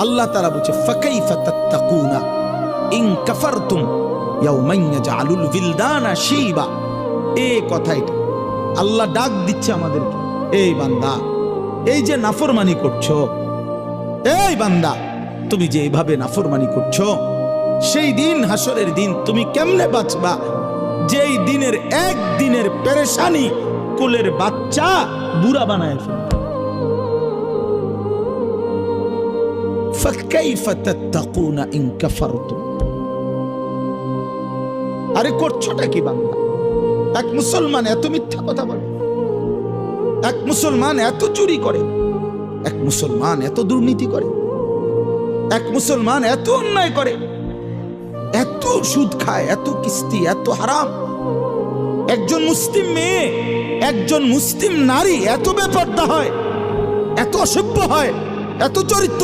আল্লাহ তাআলা বলছে ফাকাইফা তাত্তাকুনা ইন কাফারতুম ইয়াওমান ইয়াজআলুল বিলদানা শিবা। এই কথাটা আল্লাহ ডাক দিচ্ছে আমাদেরকে, এই বান্দা, এই যে নাফরমানি করছো, এই বান্দা তুমি যে এইভাবে নাফরমানি করছো, সেই দিন হাসরের দিন তুমি কেমনে বাঁচবা যেই দিনের একদিনের পেরেশানি কোলের বাচ্চা বুড়া বানায় ফেলবে। ফাকাইফা তাত্তাকুনা ইন কাফারতুম। আরে করছোটা কি বান্দা? এক মুসলমান এত মিথ্যা কথা বলে, এক মুসলমান এত চুরি করে, এক মুসলমান এত দুর্নীতি করে, এক মুসলমান এত অন্যায় করে, এত সুদ খায়, এত কিস্তি, এত হারাম। একজন মুসলিম মেয়ে, একজন মুসলিম নারী এত বেপরদা হয়, এত অসভ্য হয়, এত চরিত্র